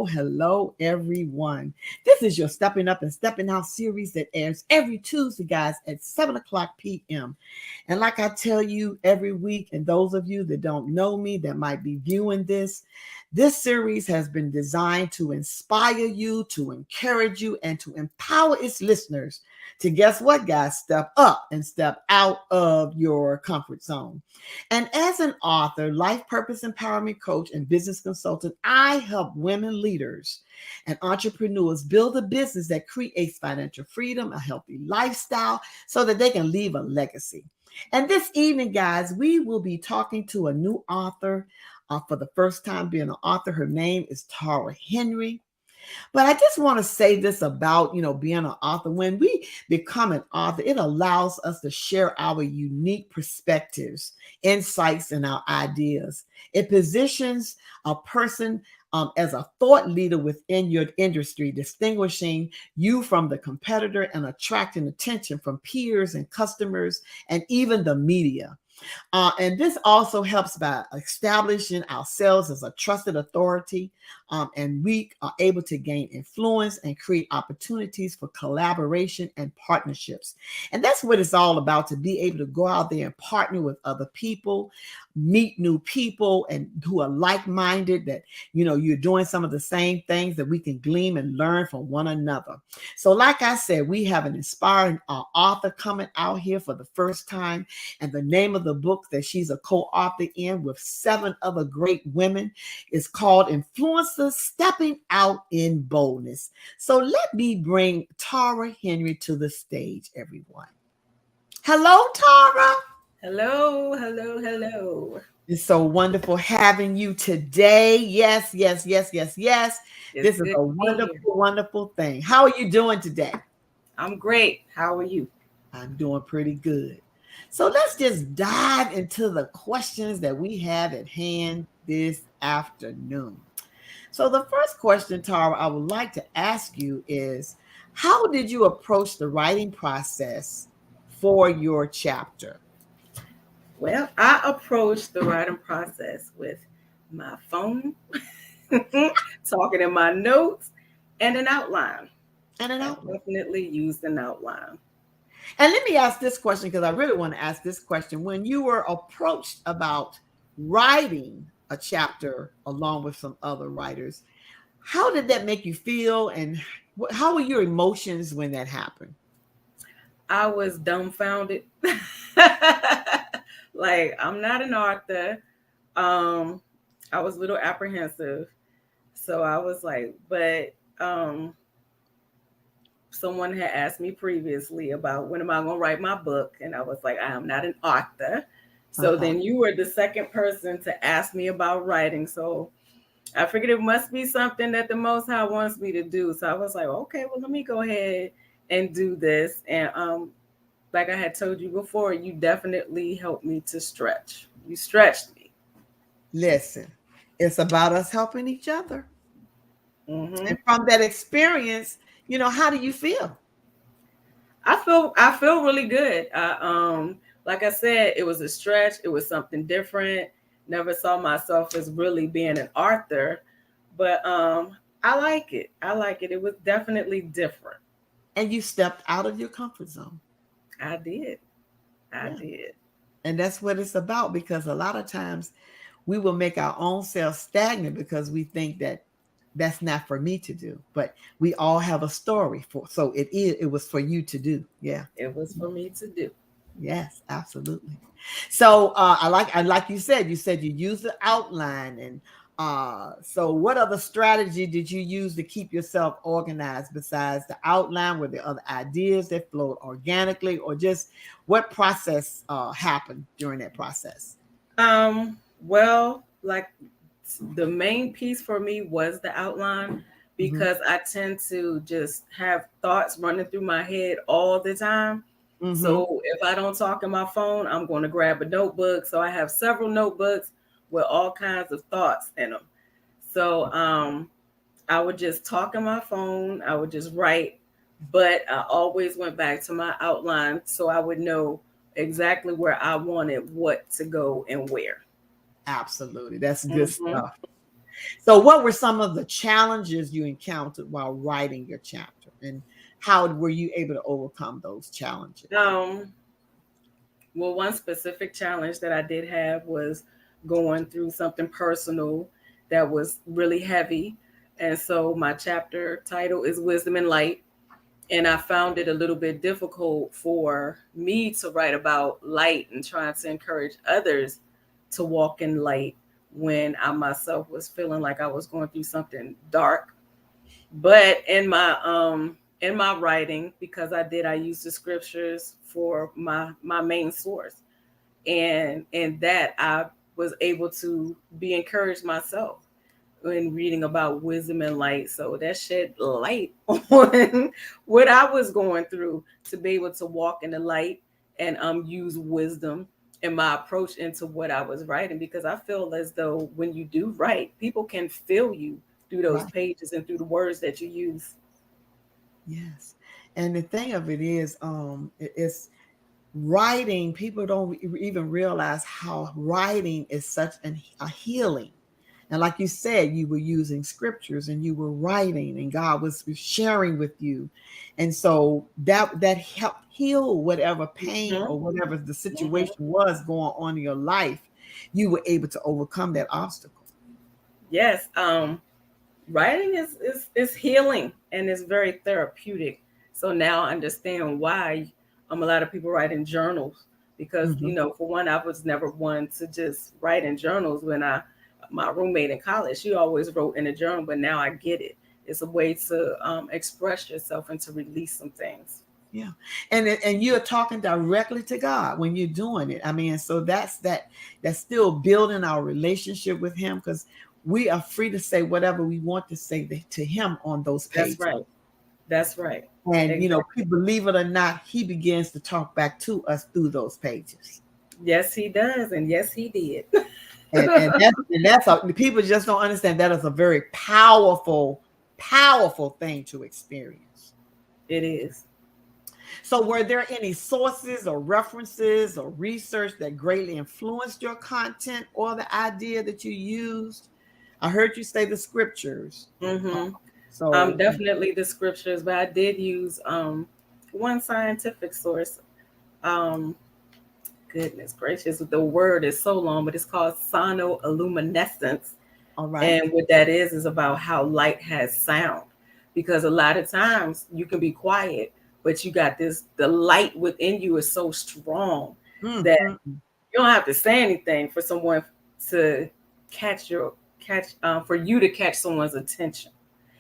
Hello, everyone. This is your Stepping Up and Stepping Out series that airs every Tuesday, guys, at 7 o'clock p.m. And like I tell you every week, and those of you that don't know me that might be viewing this series has been designed to inspire you, to encourage you, and to empower its listeners to, guess what, guys? Step up and step out of your comfort zone. And as an author, life purpose empowerment coach, and business consultant, I help women leaders and entrepreneurs build a business that creates financial freedom, a healthy lifestyle, so that they can leave a legacy. And this evening, guys, we will be talking to a new author for the first time being an author. Her name is Tara Henry. But I just want to say this about, being an author. When we become an author, it allows us to share our unique perspectives, insights, and our ideas. It positions a person as a thought leader within your industry, distinguishing you from the competitor and attracting attention from peers and customers and even the media. And this also helps by establishing ourselves as a trusted authority, and we are able to gain influence and create opportunities for collaboration and partnerships. And that's what it's all about, to be able to go out there and partner with other people, meet new people and who are like-minded, that, you're doing some of the same things, that we can glean and learn from one another. So like I said, we have an inspiring author coming out here for the first time. And the name of the book that she's a co-author in with 7 other great women is called Influencers Stepping Out in Boldness. So let me bring Tara Henry to the stage, everyone. Hello, Tara. Hello. It's so wonderful having you today. Yes. This is a wonderful thing. How are you doing today? I'm great. How are you? I'm doing pretty good. So let's just dive into the questions that we have at hand this afternoon. So the first question, Tara, I would like to ask you is, how did you approach the writing process for your chapter? Well, I approached the writing process with my phone, talking in my notes, and an outline. I definitely used an outline. And let me ask this question, because I really want to ask this question. When you were approached about writing a chapter along with some other writers, how did that make you feel? And how were your emotions when that happened? I was dumbfounded. Like, I'm not an author. I was a little apprehensive. So I was like, but someone had asked me previously about when am I going to write my book? And I was like, I am not an author. So then you were the second person to ask me about writing. So I figured it must be something that the Most High wants me to do. So I was like, okay, well, let me go ahead and do this. And like I had told you before, you definitely helped me to stretch. You stretched me. Listen, it's about us helping each other. Mm-hmm. And from that experience, how do you feel? I feel really good. Like I said, it was a stretch. It was something different. Never saw myself as really being an author, but I like it. It was definitely different. And you stepped out of your comfort zone. I did. And that's what it's about, because a lot of times we will make our own self stagnant because we think that that's not for me to do. But we all have a story so it was for you to do. Yeah. It was for me to do. Yes, absolutely. So I like you said you used the outline. And so what other strategy did you use to keep yourself organized besides the outline? Were there other ideas that flowed organically, or just what process happened during that process? Well, like, the main piece for me was the outline, because I tend to just have thoughts running through my head all the time. Mm-hmm. So if I don't talk on my phone, I'm going to grab a notebook. So I have several notebooks with all kinds of thoughts in them. So I would just talk on my phone. I would just write, but I always went back to my outline so I would know exactly where I wanted what to go and where. Absolutely. That's good Hmm. stuff. So, what were some of the challenges you encountered while writing your chapter, and how were you able to overcome those challenges? Um, well, one specific challenge that I did have was going through something personal that was really heavy. And so my chapter title is Wisdom and Light. And I found it a little bit difficult for me to write about light and trying to encourage others to walk in light when I myself was feeling like I was going through something dark. But in my writing, because I use the scriptures for my main source, and in that I was able to be encouraged myself in reading about wisdom and light. So that shed light on what I was going through to be able to walk in the light and use wisdom in my approach into what I was writing, because I feel as though when you do write, people can feel you through those Right. pages and through the words that you use. Yes. And the thing of it is, it's writing. People don't even realize how writing is such a healing. And like you said, you were using scriptures and you were writing, and God was sharing with you, and so that helped heal whatever pain Hmm. or whatever the Hmm. situation was going on in your life. You were able to overcome that obstacle. Yes. Writing is healing and it's very therapeutic. So now I understand why a lot of people write in journals, because Hmm. for one, I was never one to just write in journals. When I my roommate in college, she always wrote in a journal, but now I get it. It's a way to express yourself and to release some things. Yeah, and you're talking directly to God when you're doing it. I mean, so that's still building our relationship with Him, because we are free to say whatever we want to say to Him on those That's pages. right. That's right. And Exactly. believe it or not, He begins to talk back to us through those pages. Yes, he does, and yes, he did. And that's people just don't understand that is a very powerful, powerful thing to experience. It is. So, were there any sources or references or research that greatly influenced your content or the idea that you used? I heard you say the scriptures. Uh, Hmm. So, Definitely the scriptures, but I did use one scientific source. Um, Goodness gracious, the word is so long, but it's called sonoluminescence. all right. And what that is about how light has sound. Because a lot of times you can be quiet, but you got the light within you is so strong that Mm-hmm. you don't have to say anything for someone to catch your catch for you to catch someone's attention.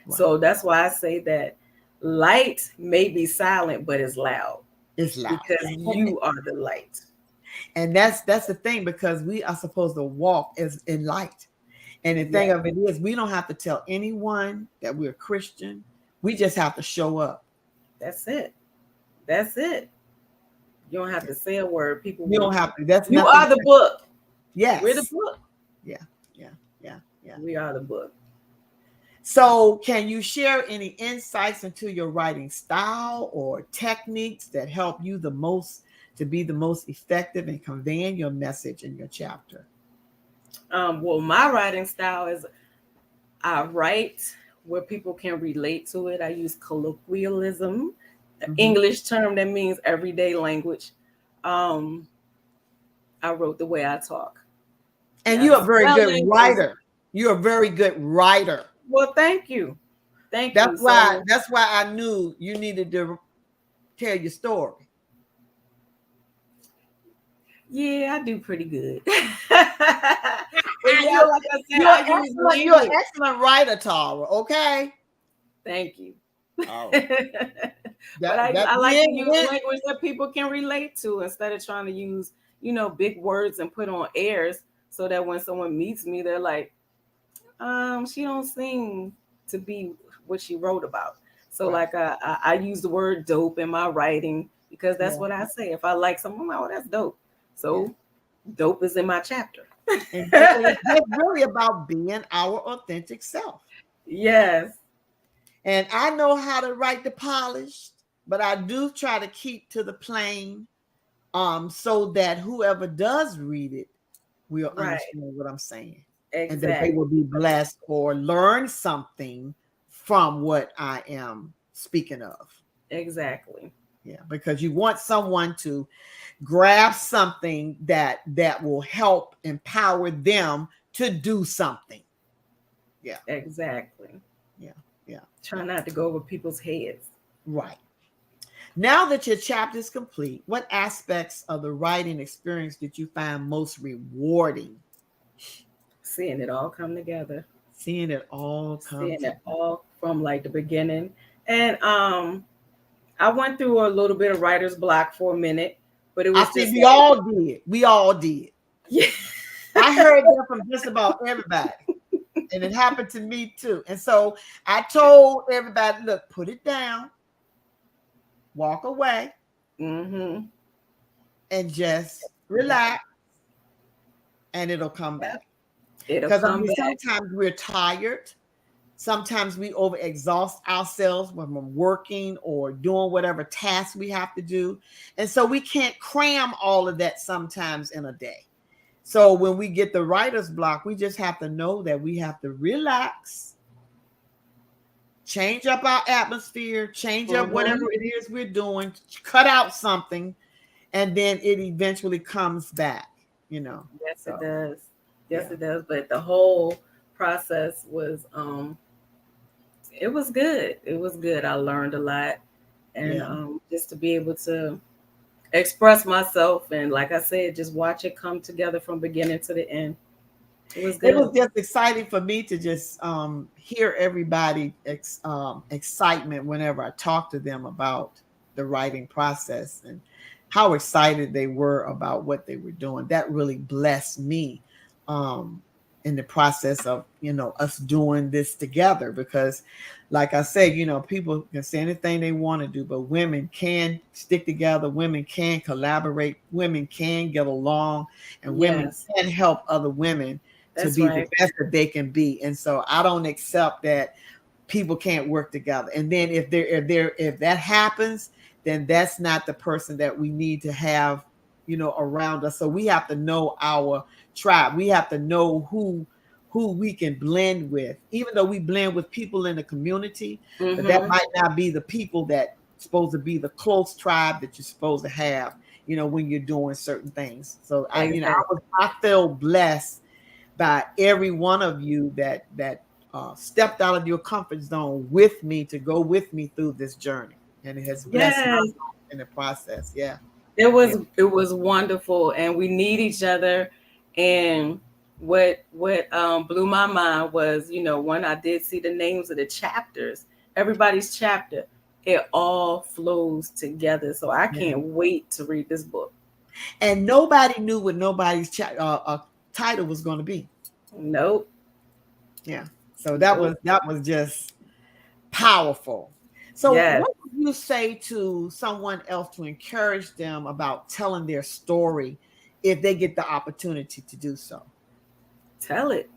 Right. So that's why I say that light may be silent, but it's loud It's loud. because you are the light. And that's the thing, because we are supposed to walk as in light. And the Yeah, thing of it is, we don't have to tell anyone that we're Christian. We just have to show up. that's it. That's it. You don't have to say a word. People You will. don't have to. That's You nothing. are the book. We're the Yes. book. Yeah. Yeah. Yeah. Yeah. We are the book. So, can you share any insights into your writing style or techniques that help you the most to be the most effective in conveying your message in your chapter? Well, my writing style is I write where people can relate to it. I use colloquialism, the Hmm. English term that means everyday language. Um, I wrote the way I talk. And Now you're the a very good spelling is writer. You're a very good writer. well. Thank you, thank That's you. why. So That's why I knew you needed to tell your story. yeah, I do pretty good. But yeah, you're like I said, you're I use excellent. You're an language. excellent writer, Tara. Okay. Thank you. Oh, But that that I like to use when language that people can relate to instead of trying to use, big words and put on airs so that when someone meets me, they're like, she don't seem to be what she wrote about. So right. like I use the word dope in my writing, because that's Yeah. what I say. If I like someone, oh, that's dope. So dope is in my chapter. And it's really about being our authentic self. Yes. And I know how to write the polished, but I do try to keep to the plain, so that whoever does read it will Right. understand what I'm saying, and that they Exactly. will be blessed or learn something from what I am speaking of. Exactly. Yeah, because you want someone to grab something that will help empower them to do something. Yeah, Exactly. yeah, yeah, Try yeah. not to go over people's heads. Right. Now that your chapter is complete, what aspects of the writing experience did you find most rewarding? Seeing it all come together. Seeing it all come Seeing it together. all from like the beginning. And I went through a little bit of writer's block for a minute, but it I was think just we like, all did. We all did. yeah. I heard that from just about everybody. And it happened to me too. And so I told everybody, look, put it down, walk away, Mm-hmm. and just relax, and it'll come back. It'll Because I come mean, back. sometimes we're tired. Sometimes we overexhaust ourselves when we're working or doing whatever task we have to do. And so we can't cram all of that sometimes in a day. So when we get the writer's block, we just have to know that we have to relax, change up our atmosphere, change up Mm-hmm. whatever it is we're doing, cut out something, and then it eventually comes back, you know. Yes, it So, does. Yes, yeah. it does. But the whole process was it was good. It was good. I learned a lot. And Yeah. just to be able to express myself and like I said, just watch it come together from beginning to the end. It was It was good. just exciting for me to just hear everybody excitement whenever I talk to them about the writing process and how excited they were about what they were doing. That really blessed me, um, in the process of, us doing this together, because like I said, people can say anything they want to do, but women can stick together, women can collaborate, women can get along, and women Yes, can help other women to that's be the right. best that they can be. And so I don't accept that people can't work together. And then if that happens, then that's not the person that we need to have, around us. So we have to know our tribe. We have to know who we can blend with, even though we blend with people in the community, but that Mm-hmm. might not be the people that supposed to be the close tribe that you're supposed to have, when you're doing certain things. So Exactly. I feel blessed by every one of you that stepped out of your comfort zone with me to go with me through this journey, and it has blessed my Yes. life in the process. Yeah, yeah, It was wonderful and we need each other. And what blew my mind was, when I did see the names of the chapters, everybody's chapter, it all flows together. So I yeah. can't wait to read this book. And nobody knew what nobody's title was going to be. Nope. Yeah, so Nope. that was just powerful. So, Yes. what would you say to someone else to encourage them about telling their story if they get the opportunity to do so? Tell it.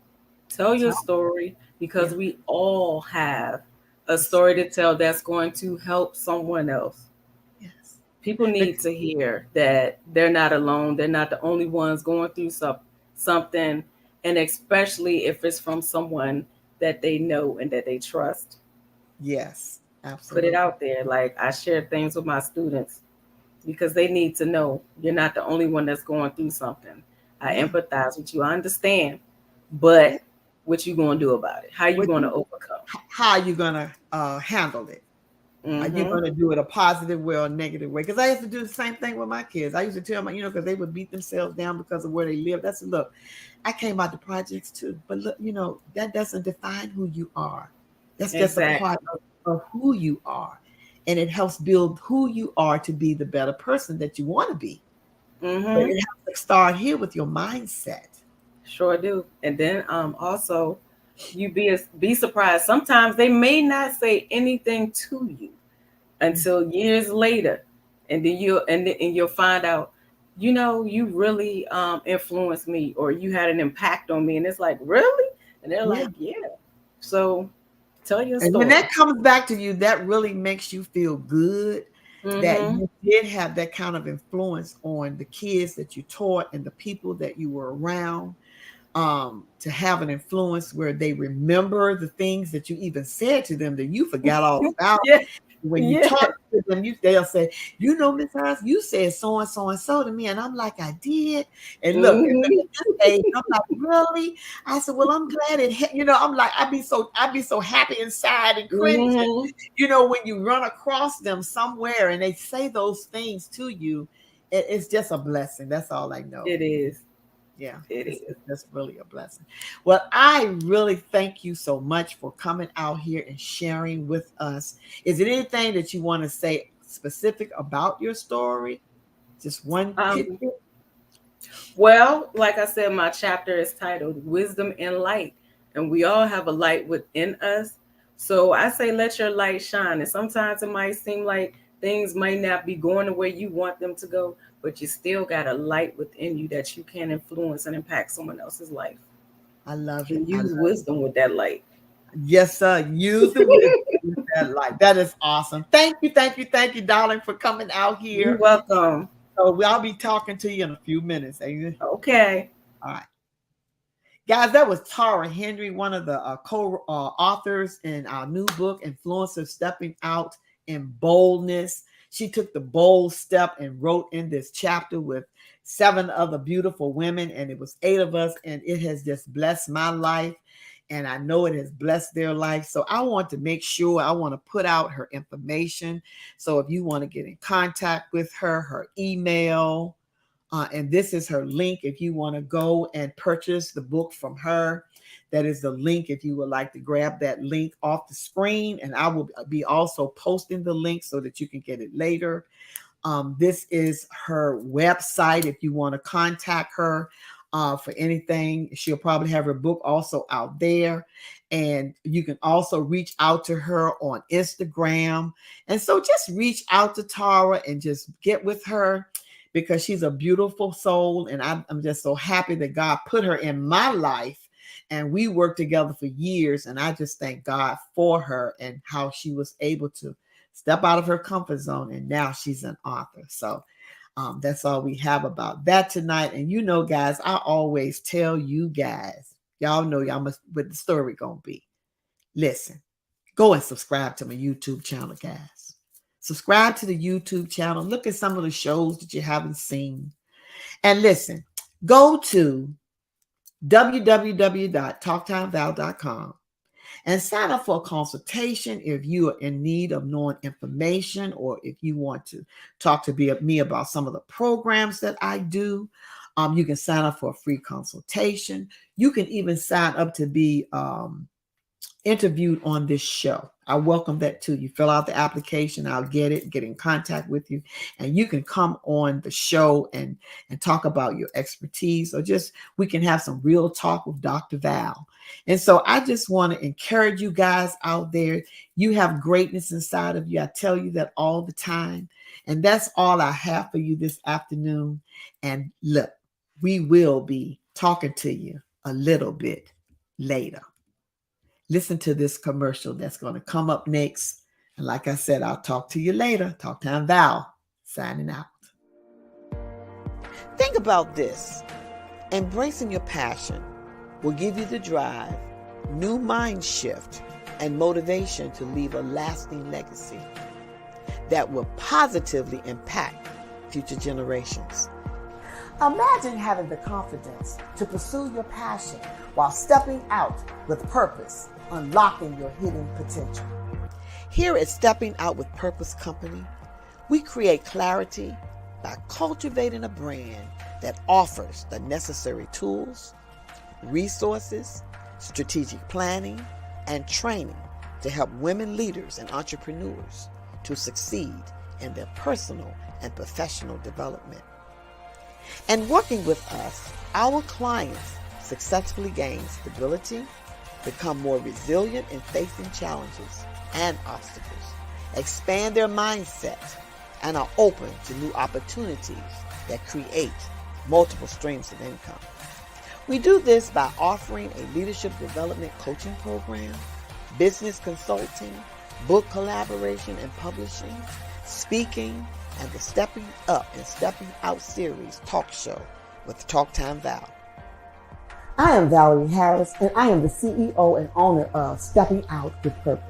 Tell your Tell, story yeah, because we all have a yes, story to tell that's going to help someone else. yes. People need to hear that they're not alone. They're not the only ones going through something. And especially if it's from someone that they know and that they trust. Yes, Put it absolutely. out there. Like I share things with my students because they need to know you're not the only one that's going through something. I Yeah, empathize with you. I understand. yeah. But what you gonna do about it? How you What gonna you, overcome? how are you gonna handle it? Are you Mm-hmm. gonna do it a positive way or a negative way? Because I used to do the same thing with my kids. I used to tell them, because they would beat themselves down because of where they lived. I said, look, I came out the projects too, but look, that doesn't define who you are. That's just a Exactly. part of who you are, and it helps build who you are to be the better person that you want to be. But Mm-hmm. it has to start here with your mindset. Sure do. And then also you be surprised. Sometimes they may not say anything to you until years later. and then you'll find out, you really influenced me, or you had an impact on me, and it's like, really? And they're Yeah. like, yeah. So tell your And when story. that comes back to you, that really makes you feel good that Mm-hmm. you did have that kind of influence on the kids that you taught and the people that you were around, to have an influence where they remember the things that you even said to them that you forgot all about. Yeah. When you Yeah. talk to them, they'll say, Miss Harris, you said so and so to me. And I'm like, I did. And look, at Mm-hmm. this age, I'm like, really? I said, well, I'm glad I'm like, I'd be so happy inside and cringe. Mm-hmm. When you run across them somewhere and they say those things to you, it's just a blessing. That's all I know. It is. Yeah, It it's is. just really a blessing. Well, I really thank you so much for coming out here and sharing with us. Is there anything that you want to say specific about your story? Just one Um, picture? well, like I said, my chapter is titled Wisdom and Light, and we all have a light within us. So I say, let your light shine. And sometimes it might seem like things might not be going the way you want them to go, but you still got a light within you that you can influence and impact someone else's life. I love it. And use wisdom with that light. Yes, sir. Use the wisdom with that light. That is awesome. Thank you, darling, for coming out You're here. welcome. So I'll be talking to you in a few minutes. Okay. All right. Guys, that was Tara Henry, one of the co-authors in our new book, Influencers Stepping Out in Boldness. She took the bold step and wrote in this chapter with 7 other beautiful women, and it was 8 of us, and it has just blessed my life, and I know it has blessed their life. So I want to make sure, I want to put out her information. So if you want to get in contact with her email, and this is her link if you want to go and purchase the book from her. That is the link if you would like to grab that link off the screen. And I will be also posting the link so that you can get it later. This is her website if you want to contact her for anything. She'll probably have her book also out there. And you can also reach out to her on Instagram. And so just reach out to Tara and just get with her, because she's a beautiful soul. And I'm just so happy that God put her in my life. And we worked together for years. And I just thank God for her and how she was able to step out of her comfort zone. And now she's an author. So that's all we have about that tonight. And guys, I always tell you guys, y'all know y'all must what the story gonna be. Listen, go and subscribe to my YouTube channel, guys. Subscribe to the YouTube channel. Look at some of the shows that you haven't seen. And listen, go to www.talktimeval.com and sign up for a consultation if you are in need of knowing information, or if you want to talk to me about some of the programs that I do. You can sign up for a free consultation. You can even sign up to be interviewed on this show. I welcome that too. You fill out the application, I'll get in contact with you, and you can come on the show and talk about your expertise, or just we can have some real talk with Dr. Val. And so I just want to encourage you guys out there. You have greatness inside of you. I tell you that all the time. And that's all I have for you this afternoon. And look, we will be talking to you a little bit later. Listen to this commercial that's going to come up next. And like I said, I'll talk to you later. Talk Time Val, signing out. Think about this. Embracing your passion will give you the drive, new mind shift, and motivation to leave a lasting legacy that will positively impact future generations. Imagine having the confidence to pursue your passion while stepping out with purpose, unlocking your hidden potential. Here at Stepping Out with Purpose Company, we create clarity by cultivating a brand that offers the necessary tools, resources, strategic planning, and training to help women leaders and entrepreneurs to succeed in their personal and professional development. And working with us, our clients successfully gain stability, become more resilient in facing challenges and obstacles, expand their mindset, and are open to new opportunities that create multiple streams of income. We do this by offering a leadership development coaching program, business consulting, book collaboration and publishing, speaking, and the Stepping Up and Stepping Out series talk show with Talk Time Val. I am Valerie Harris, and I am the CEO and owner of Stepping Out with Purpose.